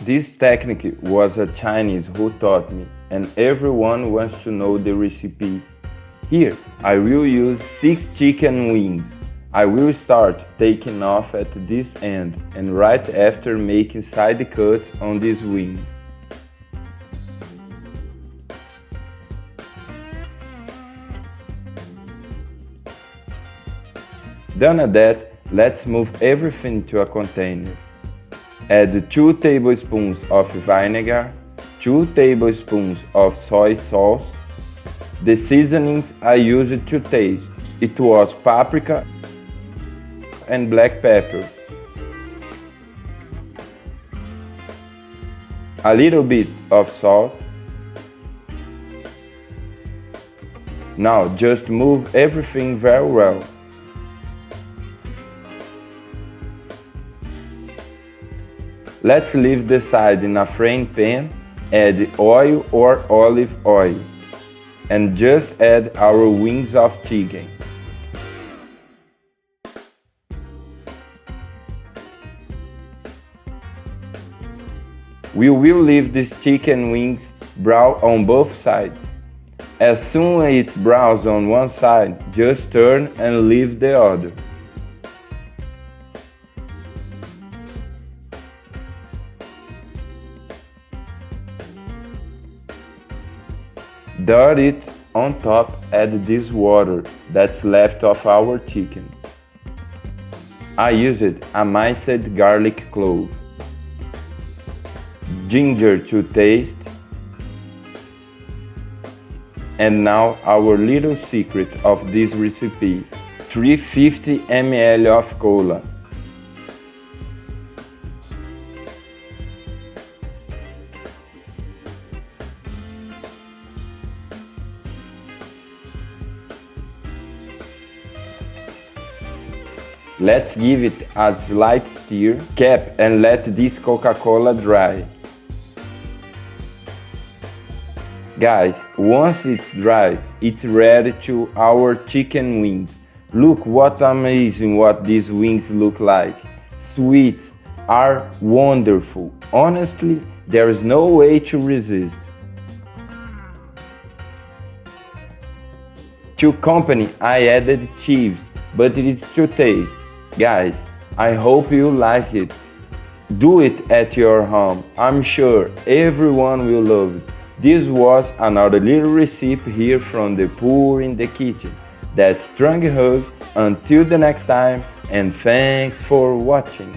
This technique was a Chinese who taught me, and everyone wants to know the recipe. Here, I will use 6 chicken wings. I will start taking off at this end and right after making side cuts on this wing. Done that, let's move everything to a container. Add 2 tablespoons of vinegar, 2 tablespoons of soy sauce. The seasonings I used to taste, it was paprika and black pepper. A little bit of salt. Now just move everything very well. Let's leave the side in a frying pan, add oil or olive oil, and just add our wings of chicken. We will leave these chicken wings brown on both sides. As soon as it browns on one side, just turn and leave the other. Dot it on top, add this water that's left of our chicken. I used a minced garlic clove, ginger to taste, and now our little secret of this recipe, 350 ml of cola. Let's give it a slight stir, cap and let this Coca-Cola dry. Guys, once it dries, it's ready to our chicken wings. Look what amazing what these wings look like. Sweet, are wonderful. Honestly, there is no way to resist. To accompany, I added cheese, but it's to taste. Guys, I hope you like it. Do it at your home. I'm sure everyone will love it. This was another little recipe here from the Poor in the Kitchen. That strong hug, until the next time, and thanks for watching.